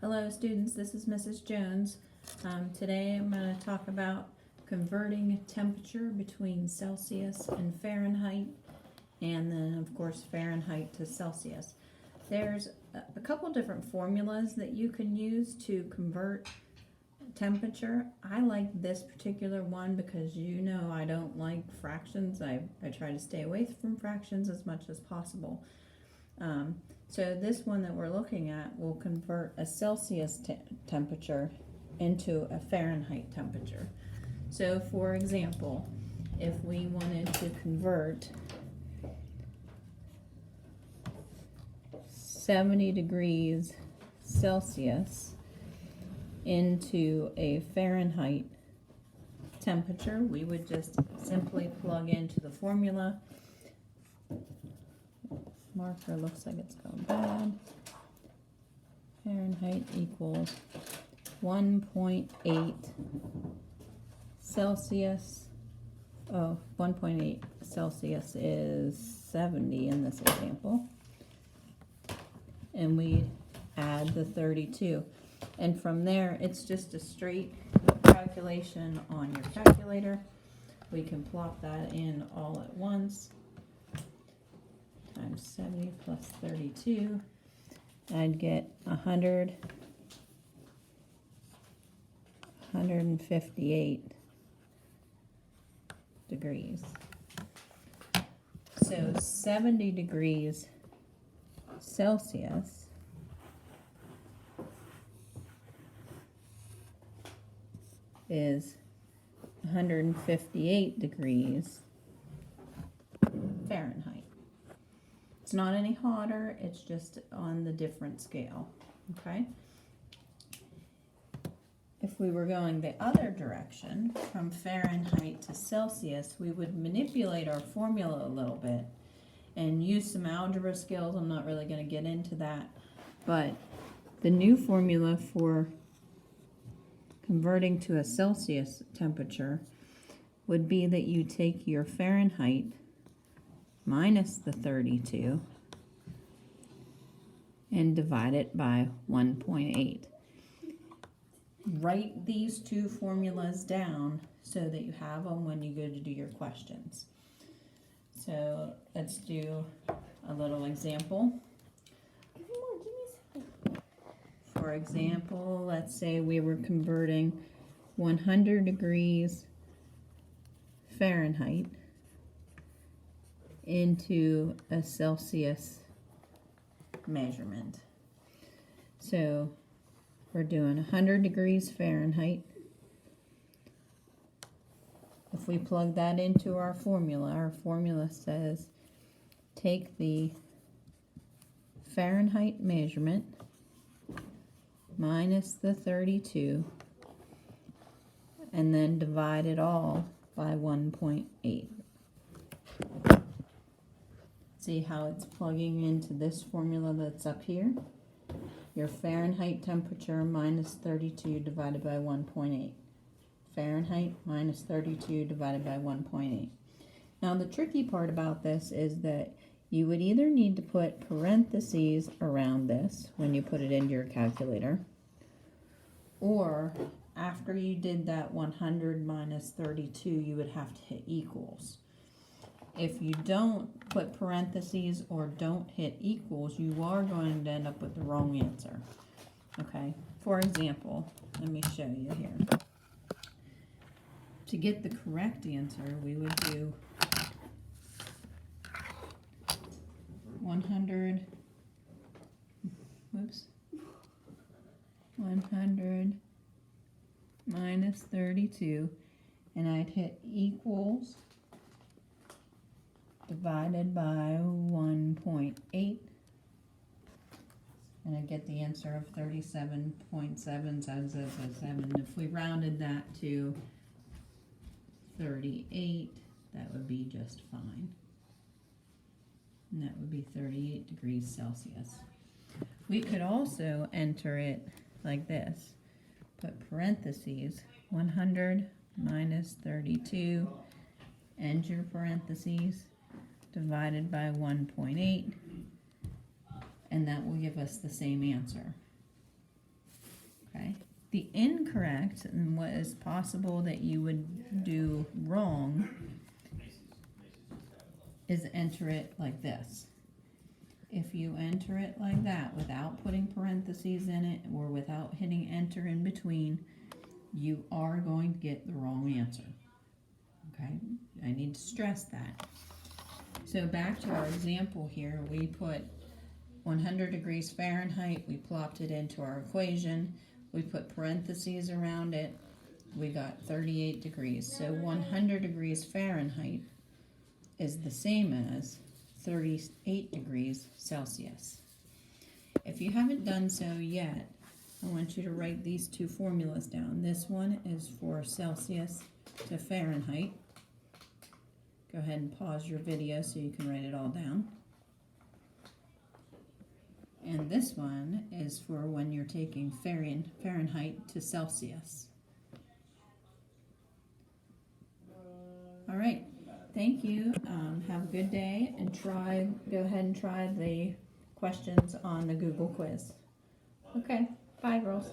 Hello students, this is Mrs. Jones. Today I'm going to talk about converting temperature between Celsius and Fahrenheit, and then of course Fahrenheit to Celsius. There's a couple different formulas that you can use to convert temperature. I like this particular one because I don't like fractions. I try to stay away from fractions as much as possible. So this one that we're looking at will convert a Celsius temperature into a Fahrenheit temperature. So for example, if we wanted to convert 70 degrees Celsius into a Fahrenheit temperature, we would just simply plug into the formula. Marker looks like it's going bad. Fahrenheit equals 1.8 Celsius. 1.8 Celsius is 70 in this example. And we add the 32. And from there, it's just a straight calculation on your calculator. We can plop that in all at once. Times 70 plus 32, I'd get 158 degrees. So 70 degrees Celsius is 158 degrees Fahrenheit. It's not any hotter, it's just on the different scale, okay? If we were going the other direction, from Fahrenheit to Celsius, we would manipulate our formula a little bit and use some algebra skills. I'm not really going to get into that, but the new formula for converting to a Celsius temperature would be that you take your Fahrenheit minus the 32 and divide it by 1.8. Write these two formulas down so that you have them when you go to do your questions. So let's do a little example. For example, let's say we were converting 100 degrees Fahrenheit into a Celsius measurement. So we're doing 100 degrees Fahrenheit. If we plug that into our formula says take the Fahrenheit measurement minus the 32 and then divide it all by 1.8. See how it's plugging into this formula that's up here? Your Fahrenheit temperature minus 32 divided by 1.8. Fahrenheit minus 32 divided by 1.8. Now the tricky part about this is that you would either need to put parentheses around this when you put it into your calculator, or after you did that 100 minus 32, you would have to hit equals. If you don't put parentheses or don't hit equals, you are going to end up with the wrong answer. Okay, for example, let me show you here. To get the correct answer, we would do 100 minus 32, and I'd hit equals divided by 1.8, and I get the answer of 37.777. If we rounded that to 38, that would be just fine. And that would be 38 degrees Celsius. We could also enter it like this. Put parentheses, 100 minus 32, end your parentheses, divided by 1.8, and that will give us the same answer. The incorrect, and what is possible that you would do wrong, is enter it like this. If you enter it like that without putting parentheses in it or without hitting enter in between, you are going to get the wrong answer. Okay, I need to stress that. So back to our example here, we put 100 degrees Fahrenheit, we plopped it into our equation, we put parentheses around it, we got 38 degrees. So 100 degrees Fahrenheit is the same as 38 degrees Celsius. If you haven't done so yet, I want you to write these two formulas down. This one is for Celsius to Fahrenheit. Go ahead and pause your video so you can write it all down. And this one is for when you're taking Fahrenheit to Celsius. All right. Thank you. Have a good day, and go ahead and try the questions on the Google quiz. Okay, bye girls.